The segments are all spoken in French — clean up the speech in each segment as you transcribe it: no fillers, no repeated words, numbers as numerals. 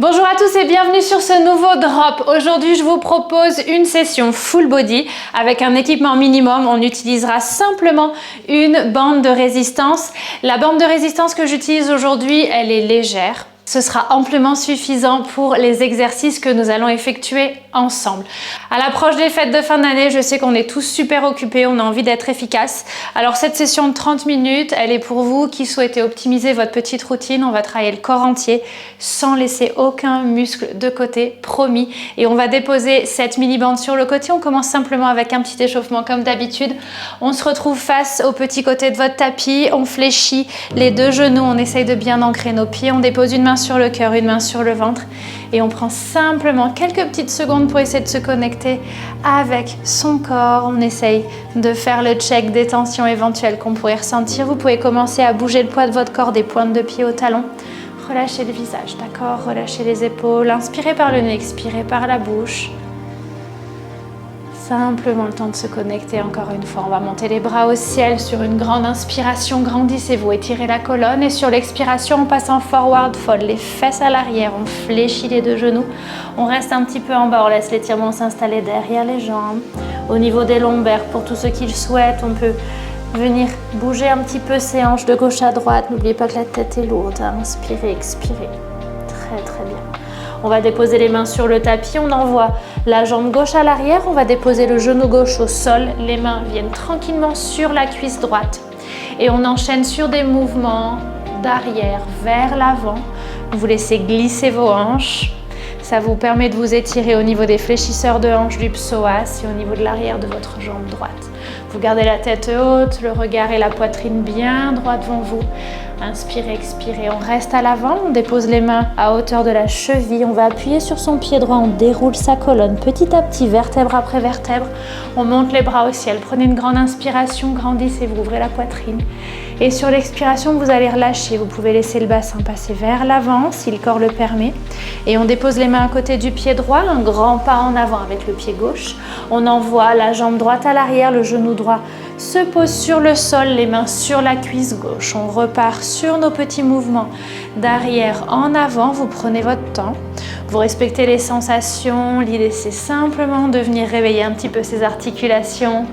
Bonjour à tous et bienvenue sur ce nouveau drop. Aujourd'hui, je vous propose une session full body avec un équipement minimum. On utilisera simplement une bande de résistance. La bande de résistance que j'utilise aujourd'hui, elle est légère. Ce sera amplement suffisant pour les exercices que nous allons effectuer ensemble. À l'approche des fêtes de fin d'année, je sais qu'on est tous super occupés, on a envie d'être efficace. Alors cette session de 30 minutes, elle est pour vous qui souhaitez optimiser votre petite routine. On va travailler le corps entier sans laisser aucun muscle de côté, promis. Et on va déposer cette mini-bande sur le côté. On commence simplement avec un petit échauffement comme d'habitude. On se retrouve face au petit côté de votre tapis. On fléchit les deux genoux, on essaye de bien ancrer nos pieds. On dépose une main sur le cœur, une main sur le ventre et on prend simplement quelques petites secondes pour essayer de se connecter avec son corps. On essaye de faire le check des tensions éventuelles qu'on pourrait ressentir. Vous pouvez commencer à bouger le poids de votre corps des pointes de pied aux talons. Relâchez le visage, d'accord? Relâchez les épaules. Inspirez par le nez, expirez par la bouche. Simplement le temps de se connecter encore une fois. On va monter les bras au ciel sur une grande inspiration. Grandissez-vous, étirez la colonne. Et sur l'expiration, on passe en forward fold. Les fesses à l'arrière, on fléchit les deux genoux. On reste un petit peu en bas, on laisse l'étirement s'installer derrière les jambes. Au niveau des lombaires, pour tous ceux qui le souhaitent, on peut venir bouger un petit peu ses hanches de gauche à droite. N'oubliez pas que la tête est lourde. Inspirez, expirez. Très très bien. On va déposer les mains sur le tapis, on envoie la jambe gauche à l'arrière, on va déposer le genou gauche au sol, les mains viennent tranquillement sur la cuisse droite et on enchaîne sur des mouvements d'arrière vers l'avant. Vous laissez glisser vos hanches, ça vous permet de vous étirer au niveau des fléchisseurs de hanches du psoas et au niveau de l'arrière de votre jambe droite. Vous gardez la tête haute, le regard et la poitrine bien droit devant vous. Inspirez, expirez, on reste à l'avant, on dépose les mains à hauteur de la cheville, on va appuyer sur son pied droit, on déroule sa colonne petit à petit, vertèbre après vertèbre, on monte les bras au ciel, prenez une grande inspiration, grandissez-vous, ouvrez la poitrine et sur l'expiration vous allez relâcher, vous pouvez laisser le bassin passer vers l'avant si le corps le permet et on dépose les mains à côté du pied droit, un grand pas en avant avec le pied gauche, on envoie la jambe droite à l'arrière, le genou droit se pose sur le sol, les mains sur la cuisse gauche. On repart sur nos petits mouvements d'arrière en avant. Vous prenez votre temps. Vous respectez les sensations. L'idée, c'est simplement de venir réveiller un petit peu ces articulations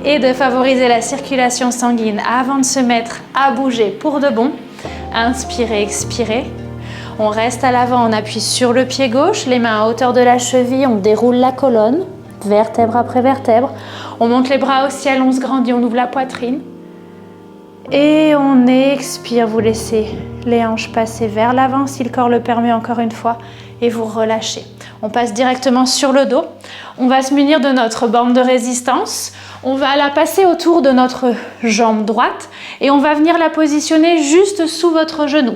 et de favoriser la circulation sanguine avant de se mettre à bouger pour de bon. Inspirez, expirez. On reste à l'avant, on appuie sur le pied gauche, les mains à hauteur de la cheville, on déroule la colonne. Vertèbre après vertèbre, on monte les bras au ciel, on se grandit, on ouvre la poitrine et on expire, vous laissez les hanches passer vers l'avant si le corps le permet encore une fois et vous relâchez. On passe directement sur le dos, on va se munir de notre bande de résistance, on va la passer autour de notre jambe droite et on va venir la positionner juste sous votre genou.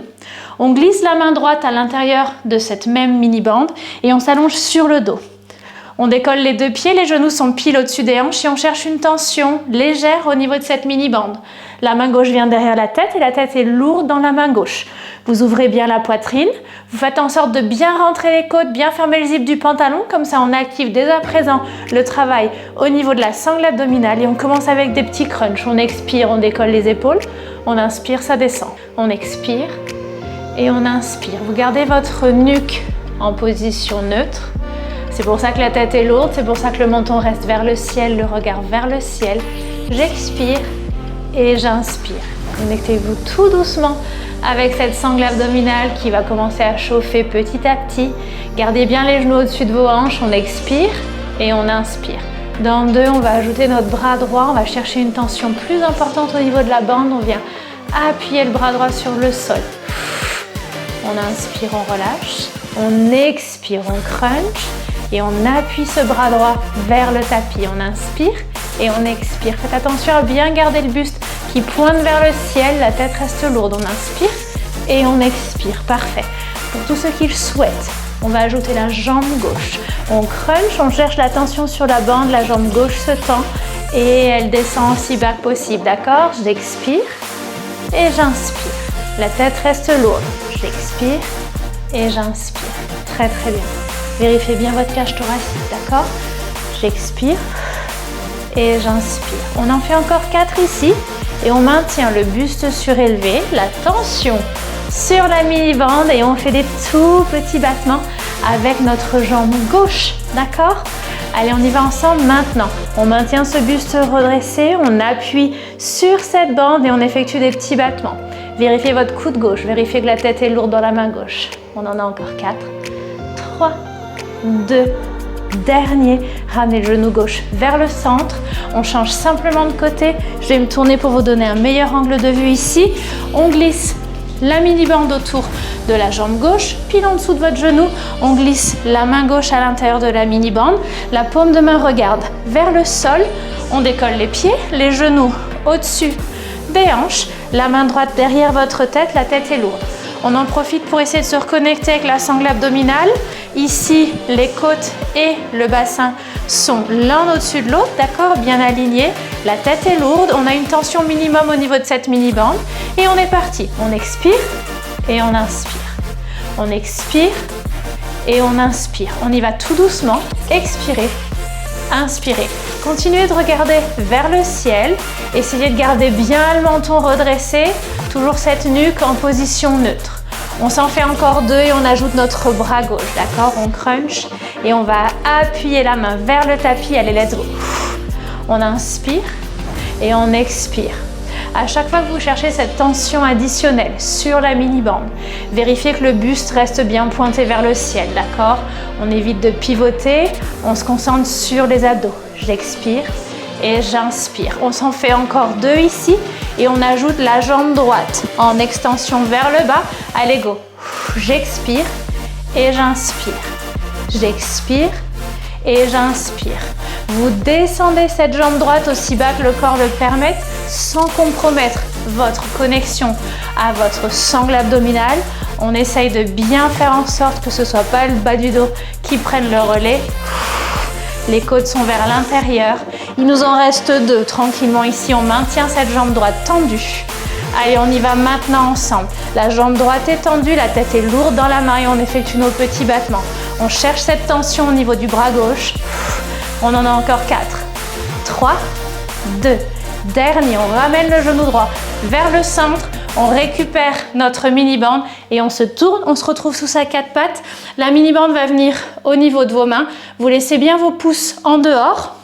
On glisse la main droite à l'intérieur de cette même mini-bande et on s'allonge sur le dos. On décolle les deux pieds, les genoux sont pile au-dessus des hanches et on cherche une tension légère au niveau de cette mini-bande. La main gauche vient derrière la tête et la tête est lourde dans la main gauche. Vous ouvrez bien la poitrine, vous faites en sorte de bien rentrer les côtes, bien fermer le zip du pantalon, comme ça on active dès à présent le travail au niveau de la sangle abdominale et on commence avec des petits crunchs. On expire, on décolle les épaules, on inspire, ça descend. On expire et on inspire. Vous gardez votre nuque en position neutre. C'est pour ça que la tête est lourde, c'est pour ça que le menton reste vers le ciel, le regard vers le ciel. J'expire et j'inspire. Connectez-vous tout doucement avec cette sangle abdominale qui va commencer à chauffer petit à petit. Gardez bien les genoux au-dessus de vos hanches, on expire et on inspire. Dans 2, on va ajouter notre bras droit, on va chercher une tension plus importante au niveau de la bande. On vient appuyer le bras droit sur le sol. On inspire, on relâche. On expire, on crunch. Et on appuie ce bras droit vers le tapis. On inspire et on expire. Faites attention à bien garder le buste qui pointe vers le ciel. La tête reste lourde. On inspire et on expire. Parfait. Pour tous ceux qui le souhaitent, on va ajouter la jambe gauche. On crunch, on cherche la tension sur la bande. La jambe gauche se tend et elle descend aussi bas que possible. D'accord? J'expire et j'inspire. La tête reste lourde. J'expire et j'inspire. Très très bien. Vérifiez bien votre cage thoracique, d'accord? J'expire et j'inspire. On en fait encore 4 ici et on maintient le buste surélevé, la tension sur la mini-bande et on fait des tout petits battements avec notre jambe gauche, d'accord? Allez, on y va ensemble maintenant. On maintient ce buste redressé, on appuie sur cette bande et on effectue des petits battements. Vérifiez votre coude gauche, vérifiez que la tête est lourde dans la main gauche. On en a encore 4, 3, 2, dernier. Ramenez le genou gauche vers le centre. On change simplement de côté. Je vais me tourner pour vous donner un meilleur angle de vue ici. On glisse la mini-bande autour de la jambe gauche, pile en dessous de votre genou. On glisse la main gauche à l'intérieur de la mini-bande. La paume de main regarde vers le sol. On décolle les pieds, les genoux au-dessus des hanches. La main droite derrière votre tête, la tête est lourde. On en profite pour essayer de se reconnecter avec la sangle abdominale. Ici, les côtes et le bassin sont l'un au-dessus de l'autre, d'accord, bien alignés. La tête est lourde, on a une tension minimum au niveau de cette mini-bande. Et on est parti. On expire et on inspire. On expire et on inspire. On y va tout doucement. Expirez, inspirez. Continuez de regarder vers le ciel. Essayez de garder bien le menton redressé. Toujours cette nuque en position neutre. On s'en fait encore 2 et on ajoute notre bras gauche, d'accord? On crunch et on va appuyer la main vers le tapis. Allez, let's go. On inspire et on expire. À chaque fois que vous cherchez cette tension additionnelle sur la mini-bande, vérifiez que le buste reste bien pointé vers le ciel, d'accord? On évite de pivoter, on se concentre sur les abdos. J'expire et j'inspire. On s'en fait encore 2 ici et on ajoute la jambe droite en extension vers le bas. Allez, go. J'expire et j'inspire. J'expire et j'inspire. Vous descendez cette jambe droite aussi bas que le corps le permette sans compromettre votre connexion à votre sangle abdominale. On essaye de bien faire en sorte que ce ne soit pas le bas du dos qui prenne le relais. Les côtes sont vers l'intérieur. Il nous en reste 2 tranquillement ici. On maintient cette jambe droite tendue. Allez, on y va maintenant ensemble. La jambe droite est tendue, la tête est lourde dans la main et on effectue nos petits battements. On cherche cette tension au niveau du bras gauche. On en a encore 4, 3, 2. Dernier, on ramène le genou droit vers le centre. On récupère notre mini-bande et on se tourne, on se retrouve sous sa 4 pattes. La mini-bande va venir au niveau de vos mains. Vous laissez bien vos pouces en dehors.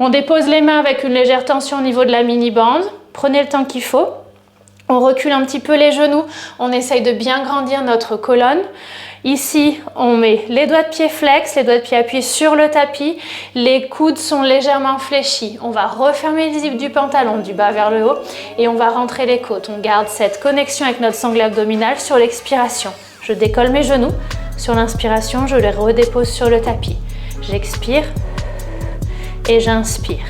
On dépose les mains avec une légère tension au niveau de la mini-bande. Prenez le temps qu'il faut. On recule un petit peu les genoux. On essaye de bien grandir notre colonne. Ici, on met les doigts de pied flex, les doigts de pied appuyés sur le tapis. Les coudes sont légèrement fléchis. On va refermer les zips du pantalon du bas vers le haut et on va rentrer les côtes. On garde cette connexion avec notre sangle abdominale sur l'expiration. Je décolle mes genoux. Sur l'inspiration, je les redépose sur le tapis. J'expire et j'inspire.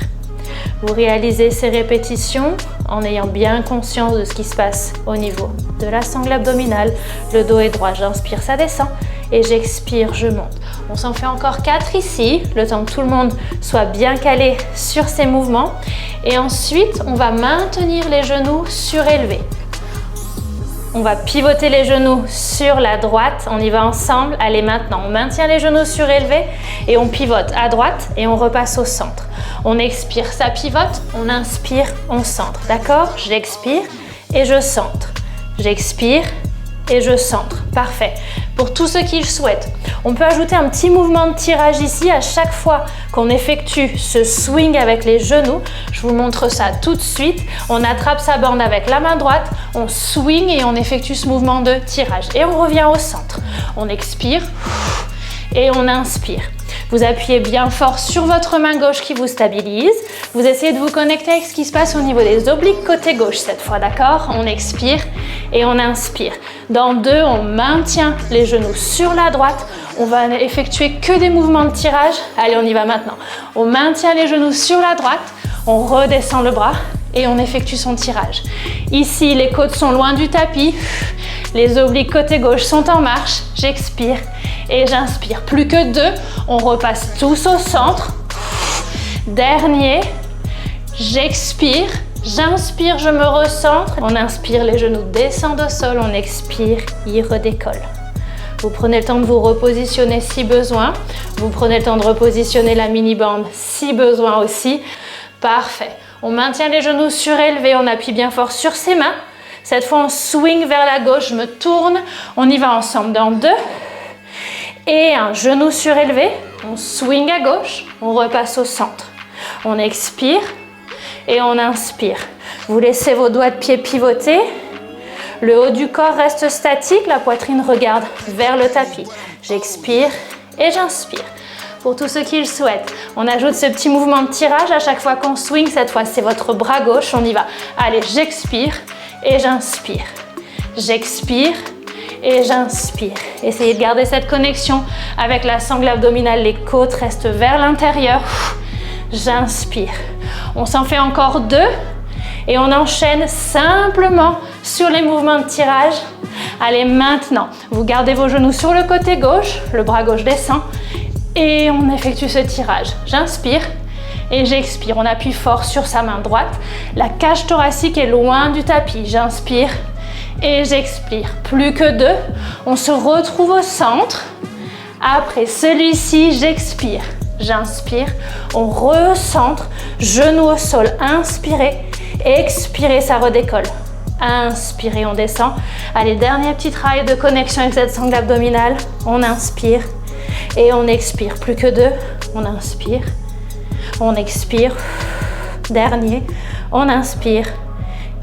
Vous réalisez ces répétitions en ayant bien conscience de ce qui se passe au niveau de la sangle abdominale. Le dos est droit, j'inspire, ça descend et j'expire, je monte. On s'en fait encore 4 ici, le temps que tout le monde soit bien calé sur ces mouvements. Et ensuite, on va maintenir les genoux surélevés. On va pivoter les genoux sur la droite, on y va ensemble. Allez, maintenant, on maintient les genoux surélevés et on pivote à droite et on repasse au centre. On expire, ça pivote, on inspire, on centre, d'accord? J'expire et je centre. J'expire et je centre. Parfait. Pour tous ceux qui le souhaitent, on peut ajouter un petit mouvement de tirage ici à chaque fois qu'on effectue ce swing avec les genoux. Je vous montre ça tout de suite. On attrape sa bande avec la main droite, on swing et on effectue ce mouvement de tirage. Et on revient au centre. On expire et on inspire. Vous appuyez bien fort sur votre main gauche qui vous stabilise. Vous essayez de vous connecter avec ce qui se passe au niveau des obliques côté gauche cette fois, d'accord? On expire et on inspire. Dans 2, on maintient les genoux sur la droite. On va effectuer que des mouvements de tirage. Allez, on y va maintenant. On maintient les genoux sur la droite. On redescend le bras et on effectue son tirage. Ici, les côtes sont loin du tapis. Les obliques côté gauche sont en marche. J'expire et j'inspire. Plus que 2, on repasse tous au centre. Dernier, j'expire, j'inspire, je me recentre. On inspire, les genoux descendent au sol. On expire, ils redécollent. Vous prenez le temps de vous repositionner si besoin. Vous prenez le temps de repositionner la mini-bande si besoin aussi. Parfait. On maintient les genoux surélevés, on appuie bien fort sur ses mains. Cette fois, on swing vers la gauche, je me tourne. On y va ensemble dans 2. Et un genou surélevé. On swing à gauche, on repasse au centre. On expire et on inspire. Vous laissez vos doigts de pied pivoter. Le haut du corps reste statique, la poitrine regarde vers le tapis. J'expire et j'inspire. Pour tous ceux qui le souhaitent, on ajoute ce petit mouvement de tirage à chaque fois qu'on swing. Cette fois, c'est votre bras gauche. On y va. Allez, j'expire et j'inspire. J'expire et j'inspire. Essayez de garder cette connexion avec la sangle abdominale. Les côtes restent vers l'intérieur. J'inspire. On s'en fait encore 2. Et on enchaîne simplement sur les mouvements de tirage. Allez, maintenant, vous gardez vos genoux sur le côté gauche, le bras gauche descend et on effectue ce tirage. J'inspire et j'expire. On appuie fort sur sa main droite. La cage thoracique est loin du tapis. J'inspire et j'expire. Plus que 2. On se retrouve au centre. Après celui-ci, j'expire. J'inspire. On recentre. Genou au sol. Inspirez. Expirez, ça redécolle. Inspirez, on descend. Allez, dernier petit travail de connexion avec cette sangle abdominale. On inspire et on expire. Plus que 2. On inspire. On expire. Dernier. On inspire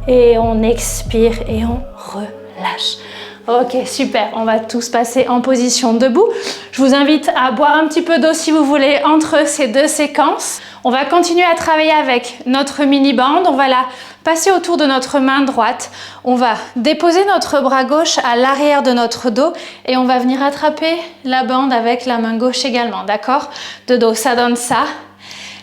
et on expire et on relâche. Ok, super. On va tous passer en position debout. Je vous invite à boire un petit peu d'eau si vous voulez entre ces 2 séquences. On va continuer à travailler avec notre mini-bande. On va la passer autour de notre main droite. On va déposer notre bras gauche à l'arrière de notre dos et on va venir attraper la bande avec la main gauche également, d'accord? De dos, ça donne ça.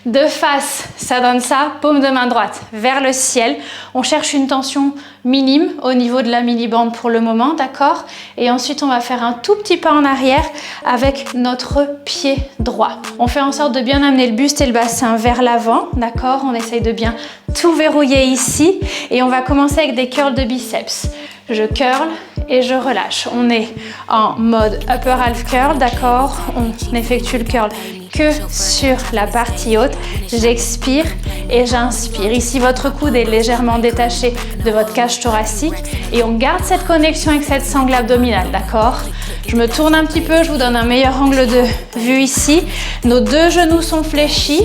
De face, ça donne ça, paume de main droite vers le ciel. On cherche une tension minime au niveau de la mini-bande pour le moment, d'accord? Et ensuite, on va faire un tout petit pas en arrière avec notre pied droit. On fait en sorte de bien amener le buste et le bassin vers l'avant, d'accord? On essaye de bien tout verrouiller ici et on va commencer avec des curls de biceps. Je curl et je relâche. On est en mode upper half curl, d'accord? On effectue le curl que sur la partie haute. J'expire et j'inspire. Ici, votre coude est légèrement détaché de votre cage thoracique et on garde cette connexion avec cette sangle abdominale, d'accord? Je me tourne un petit peu, je vous donne un meilleur angle de vue ici. Nos 2 genoux sont fléchis.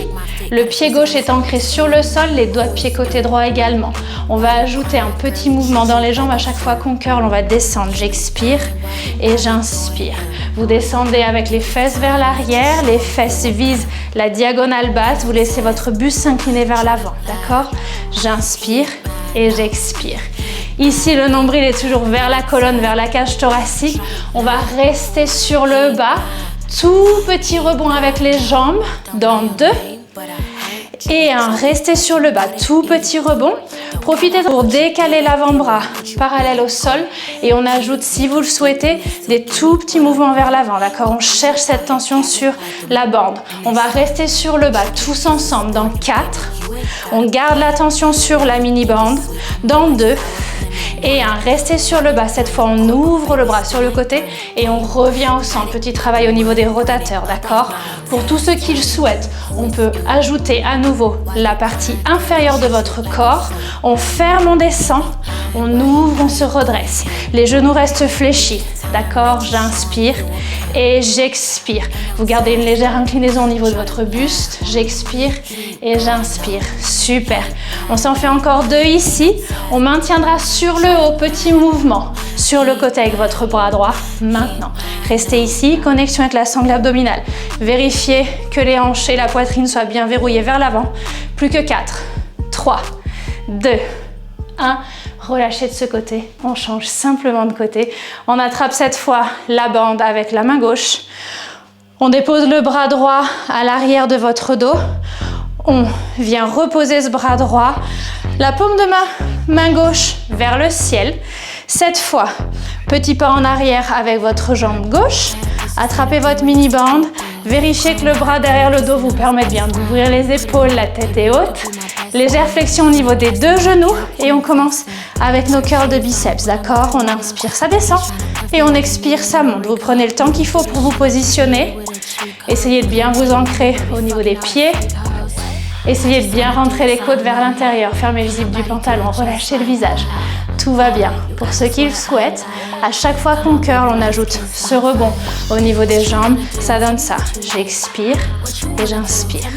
Le pied gauche est ancré sur le sol, les doigts de pied côté droit également. On va ajouter un petit mouvement dans les jambes à chaque fois qu'on curl. On va descendre. J'expire et j'inspire. Vous descendez avec les fesses vers l'arrière. Les fesses visent la diagonale basse. Vous laissez votre buste s'incliner vers l'avant. D'accord? J'inspire et j'expire. Ici, le nombril est toujours vers la colonne, vers la cage thoracique. On va rester sur le bas. Tout petit rebond avec les jambes. Dans 2. Et un, restez sur le bas, tout petit rebond. Profitez pour décaler l'avant-bras parallèle au sol et on ajoute, si vous le souhaitez, des tout petits mouvements vers l'avant, d'accord? On cherche cette tension sur la bande. On va rester sur le bas, tous ensemble, dans 4. On garde la tension sur la mini-bande, dans 2. Et un, restez sur le bas. Cette fois, on ouvre le bras sur le côté et on revient au centre. Petit travail au niveau des rotateurs, d'accord? Pour tous ceux qui le souhaitent, on peut ajouter à nouveau la partie inférieure de votre corps. On ferme, on descend, on ouvre, on se redresse. Les genoux restent fléchis, d'accord? J'inspire et j'expire. Vous gardez une légère inclinaison au niveau de votre buste. J'expire et j'inspire. Super. On s'en fait encore 2 ici. On maintiendra sur le haut, petit mouvement sur le côté avec votre bras droit. Maintenant, restez ici, connexion avec la sangle abdominale. Vérifiez que les hanches et la poitrine soient bien verrouillées vers l'avant. Plus que 4, 3, 2, 1. Relâchez de ce côté. On change simplement de côté. On attrape cette fois la bande avec la main gauche. On dépose le bras droit à l'arrière de votre dos. On vient reposer ce bras droit. La paume de main gauche vers le ciel. Cette fois, petit pas en arrière avec votre jambe gauche. Attrapez votre mini-bande. Vérifiez que le bras derrière le dos vous permette bien d'ouvrir les épaules, la tête est haute. Légère flexion au niveau des 2 genoux. Et on commence avec nos curls de biceps, d'accord? On inspire, ça descend. Et on expire, ça monte. Vous prenez le temps qu'il faut pour vous positionner. Essayez de bien vous ancrer au niveau des pieds. Essayez de bien rentrer les côtes vers l'intérieur. Fermez le zip du pantalon, relâchez le visage. tout va bien. Pour ceux qui le souhaitent, à chaque fois qu'on curl, on ajoute ce rebond au niveau des jambes. Ça donne ça. J'expire et j'inspire.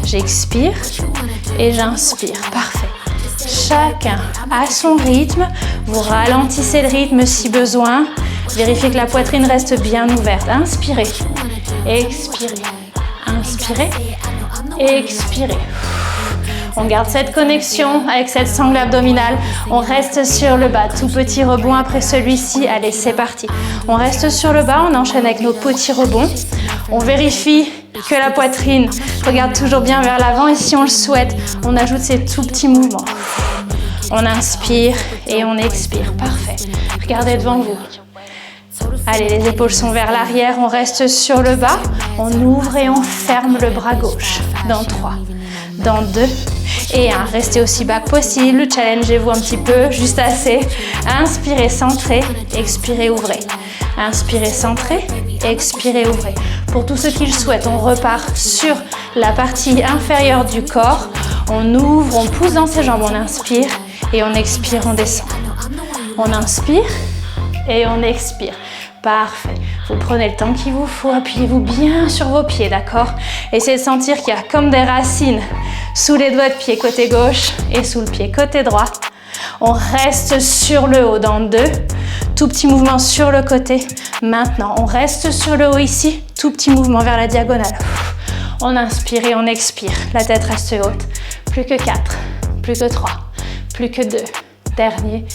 J'expire et j'inspire. Parfait. Chacun à son rythme. Vous ralentissez le rythme si besoin. Vérifiez que la poitrine reste bien ouverte. Inspirez. Expirez. Inspirez. Expirez. On garde cette connexion avec cette sangle abdominale. On reste sur le bas. Tout petit rebond après celui-ci. Allez, c'est parti. On reste sur le bas. On enchaîne avec nos petits rebonds. On vérifie que la poitrine regarde toujours bien vers l'avant. Et si on le souhaite, on ajoute ces tout petits mouvements. On inspire et on expire. Parfait. Regardez devant vous. Allez, les épaules sont vers l'arrière. On reste sur le bas. On ouvre et on ferme le bras gauche. Dans 3, dans 2 et 1. Restez aussi bas que possible. Challengez-vous un petit peu, juste assez. Inspirez, centrez. Expirez, ouvrez. Inspirez, centrez. Expirez, ouvrez. Pour tous ceux qui le souhaitent, on repart sur la partie inférieure du corps. On ouvre, on pousse dans ses jambes. On inspire et on expire, on descend. On inspire et on expire. Parfait. Vous prenez le temps qu'il vous faut. Appuyez-vous bien sur vos pieds, d'accord? Essayez de sentir qu'il y a comme des racines sous les doigts de pied côté gauche et sous le pied côté droit. On reste sur le haut dans 2. Tout petit mouvement sur le côté. Maintenant, on reste sur le haut ici. Tout petit mouvement vers la diagonale. On inspire et on expire. La tête reste haute. Plus que 4. Plus que 3. Plus que 2. Dernier.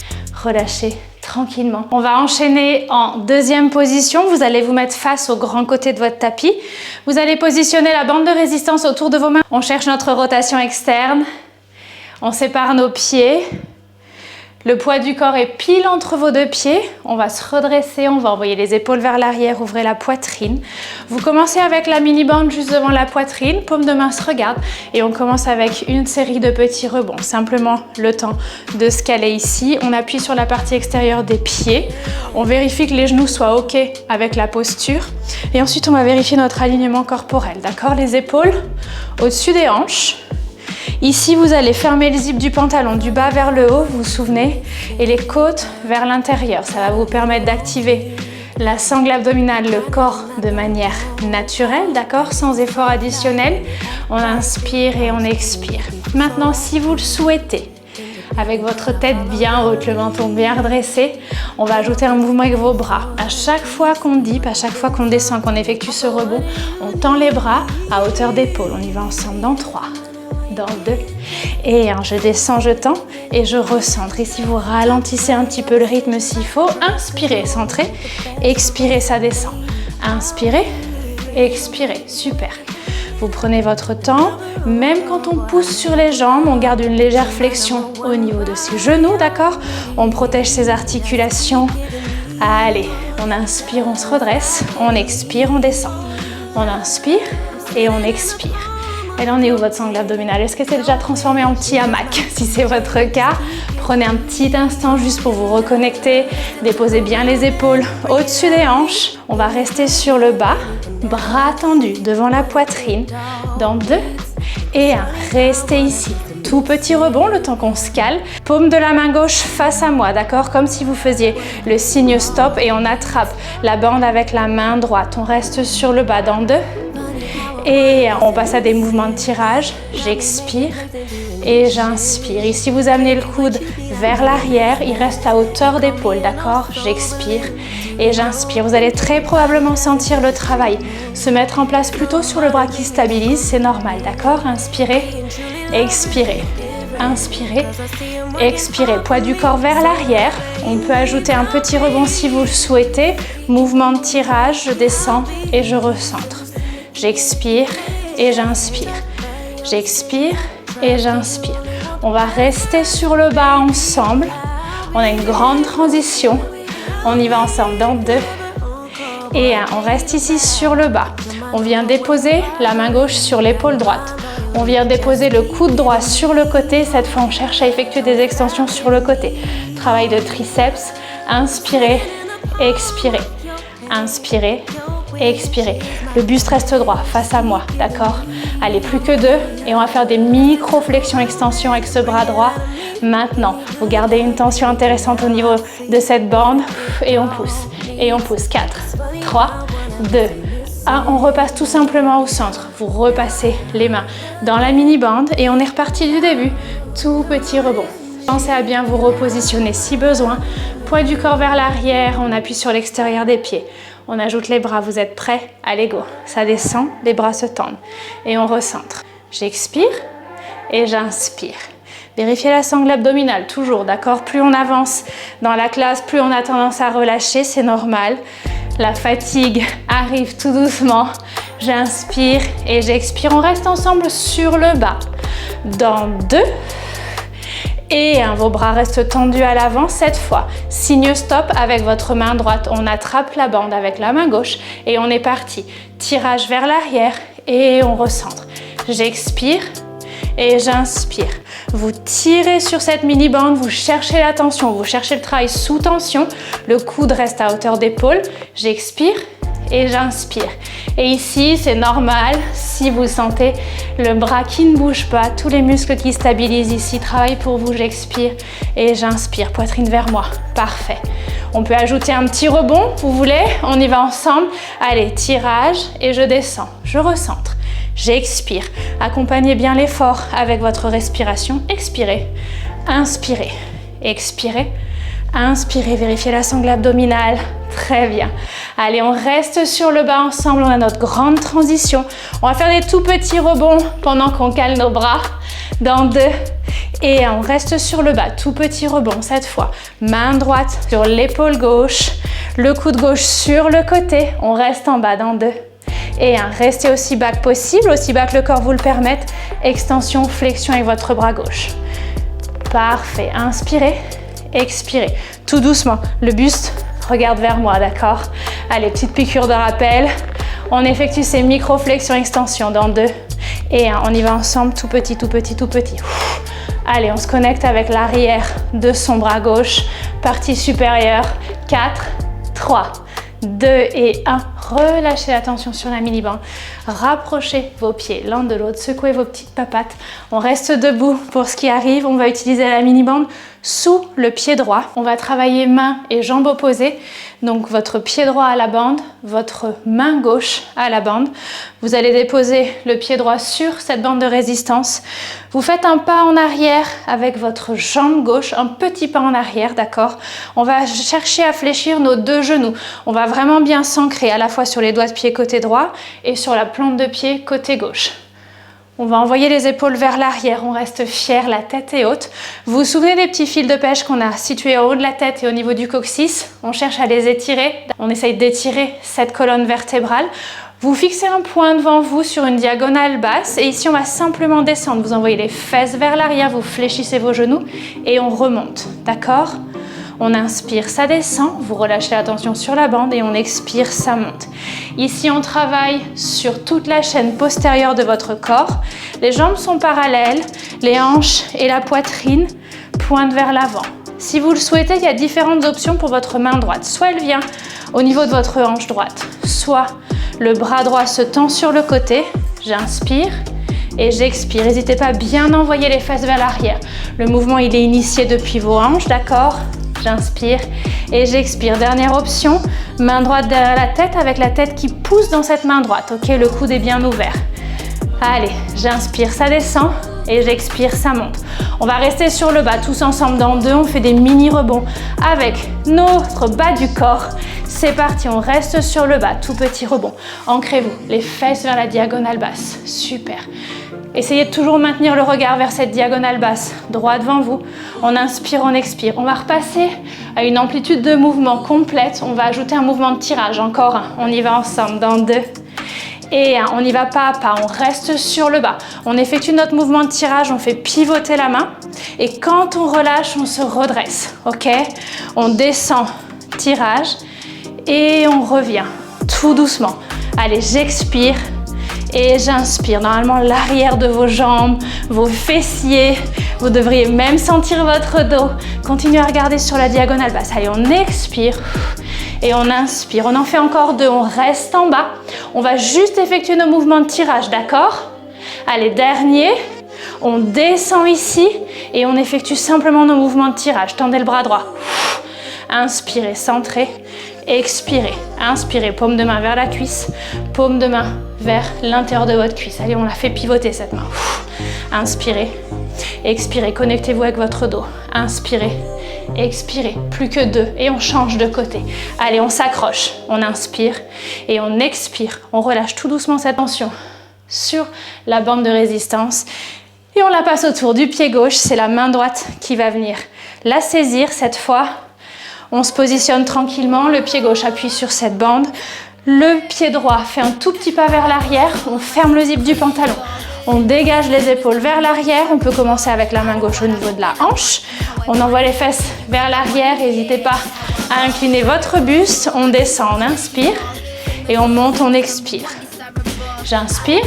Relâchez tranquillement. On va enchaîner en deuxième position. Vous allez vous mettre face au grand côté de votre tapis. Vous allez positionner la bande de résistance autour de vos mains. On cherche notre rotation externe. On sépare nos pieds. Le poids du corps est pile entre vos deux pieds. On va se redresser, on va envoyer les épaules vers l'arrière, ouvrez la poitrine. Vous commencez avec la mini-bande juste devant la poitrine, paume de main se regarde et on commence avec une série de petits rebonds. Simplement le temps de se caler ici. On appuie sur la partie extérieure des pieds. On vérifie que les genoux soient OK avec la posture. Et ensuite, on va vérifier notre alignement corporel. D'accord? Les épaules au-dessus des hanches. Ici, vous allez fermer le zip du pantalon du bas vers le haut, vous vous souvenez, et les côtes vers l'intérieur. Ça va vous permettre d'activer la sangle abdominale, le corps de manière naturelle, d'accord, sans effort additionnel. On inspire et on expire. Maintenant, si vous le souhaitez, avec votre tête bien haute, le menton bien redressé, on va ajouter un mouvement avec vos bras. À chaque fois qu'on dip, à chaque fois qu'on descend, qu'on effectue ce rebond, on tend les bras à hauteur d'épaule. On y va ensemble dans 3. Dans 2 et 1, je descends, je tends et je recentre. Ici, vous ralentissez un petit peu le rythme s'il faut. Inspirez, centrez, expirez, ça descend. Inspirez, expirez, super. Vous prenez votre temps, même quand on pousse sur les jambes, on garde une légère flexion au niveau de ses genoux, d'accord? On protège ses articulations. Allez, on inspire, on se redresse, on expire, on descend. On inspire et on expire. Elle en est où votre sangle abdominale? Est-ce que c'est déjà transformé en petit hamac? Si c'est votre cas, prenez un petit instant juste pour vous reconnecter. Déposez bien les épaules au-dessus des hanches. On va rester sur le bas, bras tendus devant la poitrine. Dans 2 et 1, restez ici. Tout petit rebond, le temps qu'on se cale. Paume de la main gauche face à moi, d'accord? Comme si vous faisiez le signe stop et on attrape la bande avec la main droite. On reste sur le bas dans 2. Et on passe à des mouvements de tirage. J'expire et j'inspire. Ici, vous amenez le coude vers l'arrière. Il reste à hauteur d'épaule, d'accord? J'expire et j'inspire. Vous allez très probablement sentir le travail se mettre en place plutôt sur le bras qui stabilise. C'est normal, d'accord? Inspirez, expirez. Inspirez, expirez. Poids du corps vers l'arrière. On peut ajouter un petit rebond si vous le souhaitez. Mouvement de tirage. Je descends et je recentre. J'expire et j'inspire. J'expire et j'inspire. On va rester sur le bas ensemble. On a une grande transition. On y va ensemble dans 2 et 1. On reste ici sur le bas. On vient déposer la main gauche sur l'épaule droite. On vient déposer le coude droit sur le côté. Cette fois, on cherche à effectuer des extensions sur le côté. Travail de triceps. Inspirez, expirez. Inspirez, expirez. Le buste reste droit face à moi, d'accord? Allez, plus que 2 et on va faire des micro-flexions-extensions avec ce bras droit. Maintenant, vous gardez une tension intéressante au niveau de cette bande et on pousse. Et on pousse. 4, 3, 2, 1. On repasse tout simplement au centre. Vous repassez les mains dans la mini-bande et on est reparti du début. Tout petit rebond. Pensez à bien vous repositionner si besoin. Poids du corps vers l'arrière, on appuie sur l'extérieur des pieds. On ajoute les bras, vous êtes prêts? Allez go. Ça descend, les bras se tendent. Et on recentre. J'expire et j'inspire. Vérifiez la sangle abdominale, toujours, d'accord? Plus on avance dans la classe, plus on a tendance à relâcher, c'est normal. La fatigue arrive tout doucement. J'inspire et j'expire. On reste ensemble sur le bas. Dans 2. Et vos bras restent tendus à l'avant cette fois. Signe stop avec votre main droite. On attrape la bande avec la main gauche et on est parti. Tirage vers l'arrière et on recentre. J'expire et j'inspire. Vous tirez sur cette mini-bande, vous cherchez la tension, vous cherchez le travail sous tension. Le coude reste à hauteur d'épaule. J'expire et j'inspire. Et ici, c'est normal, si vous sentez le bras qui ne bouge pas, tous les muscles qui stabilisent ici travaillent pour vous. J'expire et j'inspire, poitrine vers moi. Parfait. On peut ajouter un petit rebond, vous voulez? On y va ensemble. Allez, tirage et je descends, je recentre. J'expire. Accompagnez bien l'effort avec votre respiration. Expirez, inspirez, expirez. Inspirez, vérifiez la sangle abdominale. Très bien. Allez, on reste sur le bas ensemble. On a notre grande transition. On va faire des tout petits rebonds pendant qu'on cale nos bras. Dans 2. Et on reste sur le bas. Tout petit rebond cette fois. Main droite sur l'épaule gauche. Le coude gauche sur le côté. On reste en bas dans 2. Et restez aussi bas que possible, aussi bas que le corps vous le permette. Extension, flexion avec votre bras gauche. Parfait. Inspirez. Expirez, tout doucement, le buste regarde vers moi, d'accord? Allez, petite piqûre de rappel, on effectue ces micro-flexions extensions dans 2 et 1, on y va ensemble, tout petit, tout petit, tout petit. Allez, on se connecte avec l'arrière de son bras gauche, partie supérieure, 4, 3, 2 et 1, relâchez la tension sur la mini-bande, rapprochez vos pieds l'un de l'autre, secouez vos petites papates, on reste debout pour ce qui arrive, on va utiliser la mini-bande sous le pied droit, on va travailler main et jambes opposées, donc votre pied droit à la bande, votre main gauche à la bande, vous allez déposer le pied droit sur cette bande de résistance, vous faites un pas en arrière avec votre jambe gauche, un petit pas en arrière, d'accord? On va chercher à fléchir nos 2 genoux, on va vraiment bien s'ancrer à la fois sur les doigts de pied côté droit et sur la plante de pied côté gauche. On va envoyer les épaules vers l'arrière, on reste fier, la tête est haute. Vous vous souvenez des petits fils de pêche qu'on a situés au haut de la tête et au niveau du coccyx? On cherche à les étirer, on essaye d'étirer cette colonne vertébrale. Vous fixez un point devant vous sur une diagonale basse et ici on va simplement descendre. Vous envoyez les fesses vers l'arrière, vous fléchissez vos genoux et on remonte, d'accord? On inspire, ça descend, vous relâchez la tension sur la bande et on expire, ça monte. Ici, on travaille sur toute la chaîne postérieure de votre corps. Les jambes sont parallèles, les hanches et la poitrine pointent vers l'avant. Si vous le souhaitez, il y a différentes options pour votre main droite. Soit elle vient au niveau de votre hanche droite, soit le bras droit se tend sur le côté. J'inspire et j'expire. N'hésitez pas à bien envoyer les fesses vers l'arrière. Le mouvement, il est initié depuis vos hanches, d'accord? J'inspire et j'expire. Dernière option, main droite derrière la tête avec la tête qui pousse dans cette main droite. Ok, le coude est bien ouvert. Allez, j'inspire, ça descend et j'expire, ça monte. On va rester sur le bas tous ensemble dans 2. On fait des mini rebonds avec notre bas du corps. C'est parti, on reste sur le bas, tout petit rebond. Ancrez-vous, les fesses vers la diagonale basse. Super. Essayez de toujours maintenir le regard vers cette diagonale basse, droit devant vous. On inspire, on expire. On va repasser à une amplitude de mouvement complète. On va ajouter un mouvement de tirage, encore un. On y va ensemble dans 2 et 1. On y va pas à pas, on reste sur le bas. On effectue notre mouvement de tirage, on fait pivoter la main. Et quand on relâche, on se redresse, ok? On descend, tirage, et on revient, tout doucement. Allez, j'expire. Et j'inspire, normalement l'arrière de vos jambes, vos fessiers, vous devriez même sentir votre dos. Continuez à regarder sur la diagonale basse. Allez, on expire et on inspire. On en fait encore 2, on reste en bas. On va juste effectuer nos mouvements de tirage, d'accord? Allez, dernier. On descend ici et on effectue simplement nos mouvements de tirage. Tendez le bras droit. Inspirez, centrez. Expirez. Inspirez, paume de main vers la cuisse. Paume de main vers l'intérieur de votre cuisse. Allez, on la fait pivoter cette main. Inspirez. Expirez. Connectez-vous avec votre dos. Inspirez. Expirez. Plus que 2. Et on change de côté. Allez, on s'accroche. On inspire et on expire. On relâche tout doucement cette tension sur la bande de résistance. Et on la passe autour du pied gauche. C'est la main droite qui va venir la saisir cette fois. On se positionne tranquillement, le pied gauche appuie sur cette bande, le pied droit fait un tout petit pas vers l'arrière, on ferme le zip du pantalon, on dégage les épaules vers l'arrière, on peut commencer avec la main gauche au niveau de la hanche, on envoie les fesses vers l'arrière, n'hésitez pas à incliner votre buste, on descend, on inspire et on monte, on expire. J'inspire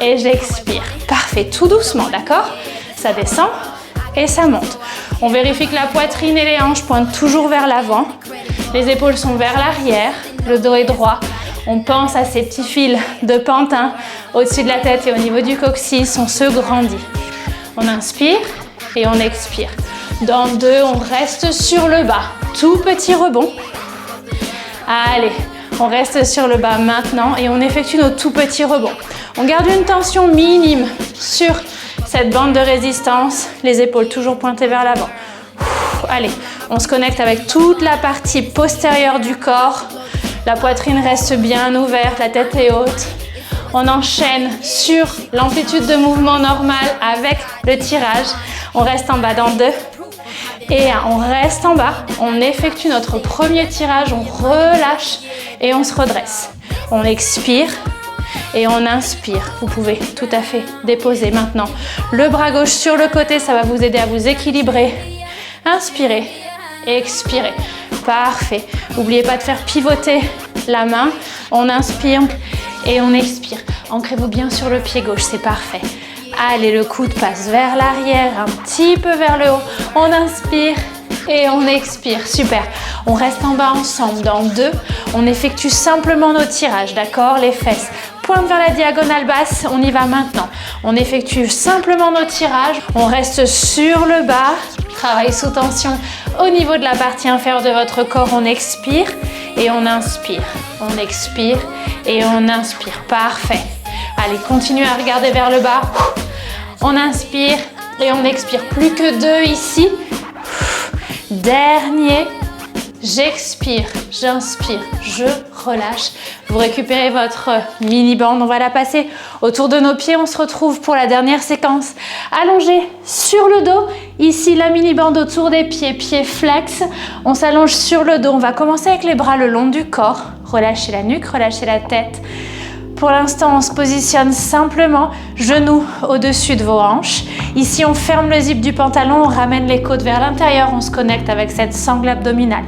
et j'expire. Parfait, tout doucement, d'accord? Ça descend et ça monte. On vérifie que la poitrine et les hanches pointent toujours vers l'avant. Les épaules sont vers l'arrière, le dos est droit. On pense à ces petits fils de pantin au-dessus de la tête et au niveau du coccyx, on se grandit. On inspire et on expire. Dans 2, on reste sur le bas. Tout petit rebond. Allez, on reste sur le bas maintenant et on effectue nos tout petits rebonds. On garde une tension minime sur cette bande de résistance, les épaules toujours pointées vers l'avant. Allez, on se connecte avec toute la partie postérieure du corps. La poitrine reste bien ouverte, la tête est haute. On enchaîne sur l'amplitude de mouvement normale avec le tirage. On reste en bas dans 2 et 1. On reste en bas, on effectue notre premier tirage, on relâche et on se redresse. On expire. Et on inspire. Vous pouvez tout à fait déposer maintenant le bras gauche sur le côté. Ça va vous aider à vous équilibrer. Inspirez. Expirez. Parfait. N'oubliez pas de faire pivoter la main. On inspire et on expire. Ancrez-vous bien sur le pied gauche. C'est parfait. Allez, le coude passe vers l'arrière, un petit peu vers le haut. On inspire et on expire. Super. On reste en bas ensemble. Dans 2, on effectue simplement nos tirages. D'accord? Les fesses pointe vers la diagonale basse, on y va maintenant. On effectue simplement nos tirages, on reste sur le bas, travail sous tension au niveau de la partie inférieure de votre corps, on expire et on inspire. On expire et on inspire, parfait. Allez, continuez à regarder vers le bas. On inspire et on expire, plus que 2 ici. Dernier. J'expire, j'inspire, je relâche. Vous récupérez votre mini-bande. On va la passer autour de nos pieds. On se retrouve pour la dernière séquence. Allongé sur le dos. Ici, la mini-bande autour des pieds, pieds flex. On s'allonge sur le dos. On va commencer avec les bras le long du corps. Relâchez la nuque, relâchez la tête. Pour l'instant, on se positionne simplement, genoux au-dessus de vos hanches. Ici, on ferme le zip du pantalon, on ramène les côtes vers l'intérieur, on se connecte avec cette sangle abdominale.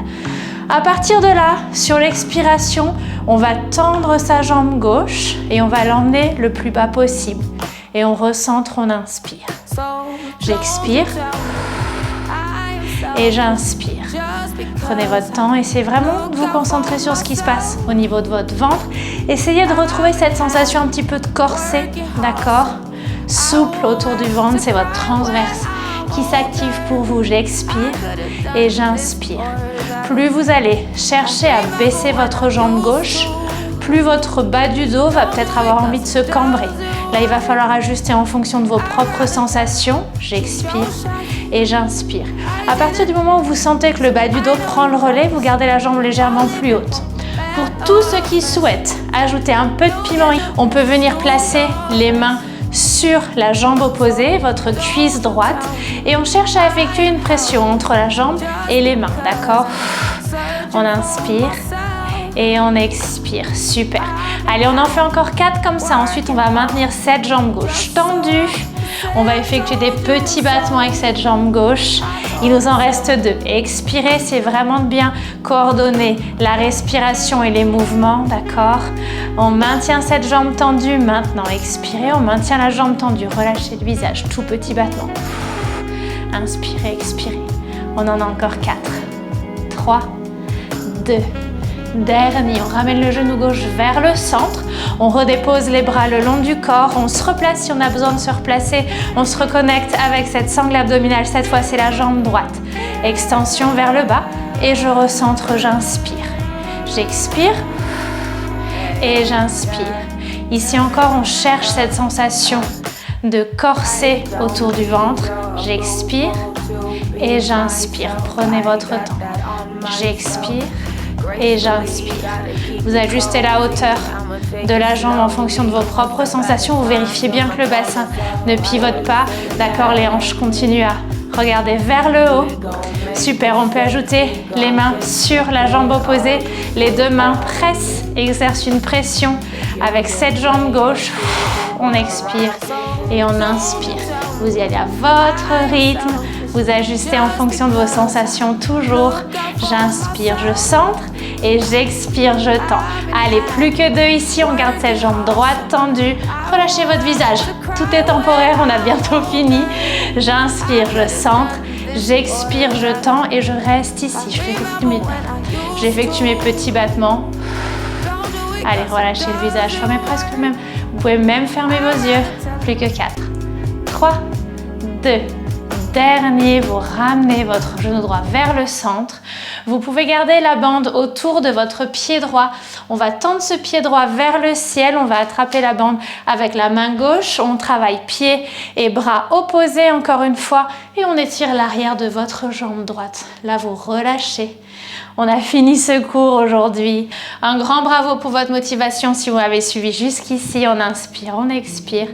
À partir de là, sur l'expiration, on va tendre sa jambe gauche et on va l'emmener le plus bas possible. Et on recentre, on inspire. J'expire et j'inspire. Prenez votre temps, essayez vraiment de vous concentrer sur ce qui se passe au niveau de votre ventre. Essayez de retrouver cette sensation un petit peu de corset, d'accord? Souple autour du ventre, c'est votre transverse qui s'active pour vous. J'expire et j'inspire. Plus vous allez chercher à baisser votre jambe gauche, plus votre bas du dos va peut-être avoir envie de se cambrer. Là, il va falloir ajuster en fonction de vos propres sensations. J'expire et j'inspire. À partir du moment où vous sentez que le bas du dos prend le relais, vous gardez la jambe légèrement plus haute. Pour tous ceux qui souhaitent ajouter un peu de piment, on peut venir placer les mains sur la jambe opposée, votre cuisse droite, et on cherche à effectuer une pression entre la jambe et les mains, d'accord? On inspire et on expire, super. Allez, on en fait encore 4 comme ça. Ensuite, on va maintenir cette jambe gauche tendue. On va effectuer des petits battements avec cette jambe gauche. Il nous en reste 2. Expirez, c'est vraiment de bien coordonner la respiration et les mouvements, d'accord? On maintient cette jambe tendue. Maintenant, expirez, on maintient la jambe tendue. Relâchez le visage, tout petit battement. Inspirez, expirez. On en a encore 4, 3, 2. Dernier, on ramène le genou gauche vers le centre. On redépose les bras le long du corps. On se replace si on a besoin de se replacer. On se reconnecte avec cette sangle abdominale. Cette fois, c'est la jambe droite. Extension vers le bas. Et je recentre, j'inspire. J'expire. Et j'inspire. Ici encore, on cherche cette sensation de corset autour du ventre. J'expire. Et j'inspire. Prenez votre temps. J'expire. Et j'inspire. Vous ajustez la hauteur de la jambe en fonction de vos propres sensations. Vous vérifiez bien que le bassin ne pivote pas. D'accord, les hanches continuent à regarder vers le haut. Super, on peut ajouter les mains sur la jambe opposée. Les deux mains pressent, exercent une pression avec cette jambe gauche. On expire et on inspire. Vous y allez à votre rythme. Vous ajustez en fonction de vos sensations toujours. J'inspire, je centre et j'expire, je tends. Allez, plus que 2 ici. On garde cette jambe droite tendue. Relâchez votre visage. Tout est temporaire, on a bientôt fini. J'inspire, je centre. J'expire, je tends et je reste ici. J'effectue mes petits battements. Allez, relâchez le visage. Fermez presque le même. Vous pouvez même fermer vos yeux. Plus que 4. 3, 2. Dernier, vous ramenez votre genou droit vers le centre. Vous pouvez garder la bande autour de votre pied droit. On va tendre ce pied droit vers le ciel. On va attraper la bande avec la main gauche. On travaille pied et bras opposés encore une fois. Et on étire l'arrière de votre jambe droite. Là, vous relâchez. On a fini ce cours aujourd'hui. Un grand bravo pour votre motivation si vous m'avez suivi jusqu'ici. On inspire, on expire.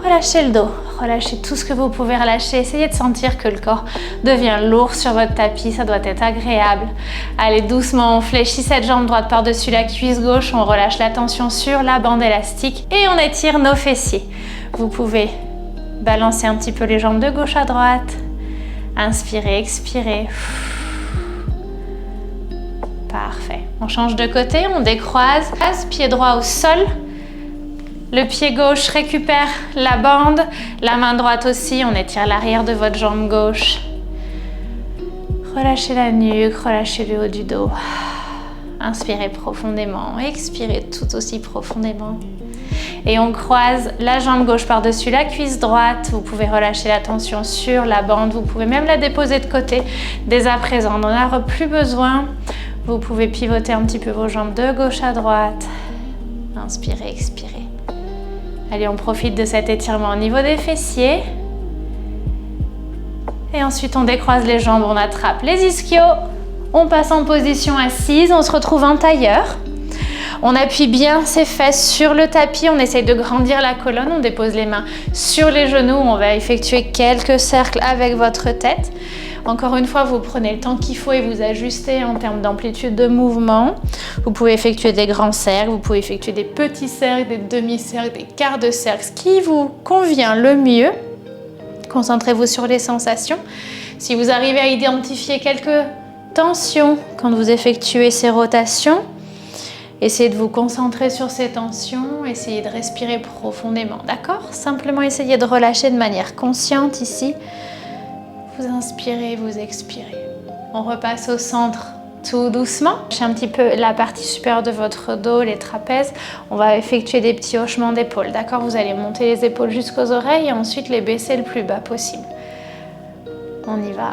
Relâchez le dos, relâchez tout ce que vous pouvez relâcher. Essayez de sentir que le corps devient lourd sur votre tapis, ça doit être agréable. Allez, doucement, on fléchit cette jambe droite par-dessus la cuisse gauche, on relâche la tension sur la bande élastique et on étire nos fessiers. Vous pouvez balancer un petit peu les jambes de gauche à droite. Inspirez, expirez. Parfait. On change de côté, on décroise, pied droit au sol. Le pied gauche récupère la bande, la main droite aussi, on étire l'arrière de votre jambe gauche. Relâchez la nuque, relâchez le haut du dos. Inspirez profondément, expirez tout aussi profondément. Et on croise la jambe gauche par-dessus la cuisse droite. Vous pouvez relâcher la tension sur la bande, vous pouvez même la déposer de côté dès à présent. On n'en a plus besoin. Vous pouvez pivoter un petit peu vos jambes de gauche à droite. Inspirez, expirez. Allez, on profite de cet étirement au niveau des fessiers. Et ensuite, on décroise les jambes, on attrape les ischios. On passe en position assise, on se retrouve en tailleur. On appuie bien ses fesses sur le tapis, on essaye de grandir la colonne. On dépose les mains sur les genoux. On va effectuer quelques cercles avec votre tête. Encore une fois, vous prenez le temps qu'il faut et vous ajustez en termes d'amplitude de mouvement. Vous pouvez effectuer des grands cercles, vous pouvez effectuer des petits cercles, des demi-cercles, des quarts de cercle, ce qui vous convient le mieux. Concentrez-vous sur les sensations. Si vous arrivez à identifier quelques tensions quand vous effectuez ces rotations, essayez de vous concentrer sur ces tensions, essayez de respirer profondément, d'accord? Simplement essayez de relâcher de manière consciente ici. Vous inspirez, vous expirez. On repasse au centre tout doucement. Lâchez un petit peu la partie supérieure de votre dos, les trapèzes. On va effectuer des petits hochements d'épaules, d'accord? Vous allez monter les épaules jusqu'aux oreilles et ensuite les baisser le plus bas possible. On y va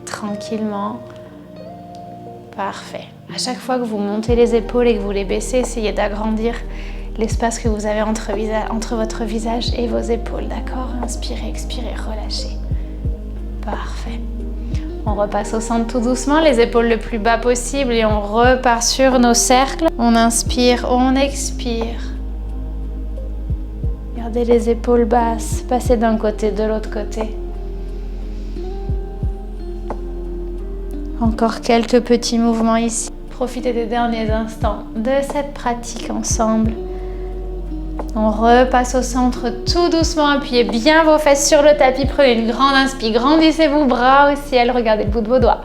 tranquillement. Parfait. À chaque fois que vous montez les épaules et que vous les baissez, essayez d'agrandir l'espace que vous avez entre votre visage et vos épaules, d'accord? Inspirez, expirez, relâchez. Parfait. On repasse au centre tout doucement, les épaules le plus bas possible et on repart sur nos cercles. On inspire, on expire. Gardez les épaules basses, passez d'un côté, de l'autre côté. Encore quelques petits mouvements ici. Profitez des derniers instants de cette pratique ensemble. On repasse au centre tout doucement, appuyez bien vos fesses sur le tapis, prenez une grande inspire, grandissez vos bras au ciel, regardez le bout de vos doigts.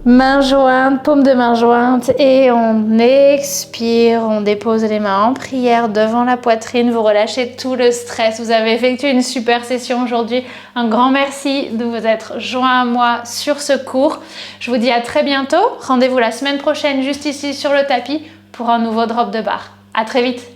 Main jointe, paume de main jointe et on expire, on dépose les mains en prière devant la poitrine, vous relâchez tout le stress, vous avez effectué une super session aujourd'hui, un grand merci de vous être joint à moi sur ce cours. Je vous dis à très bientôt, rendez-vous la semaine prochaine juste ici sur le tapis pour un nouveau drop de barre. À très vite.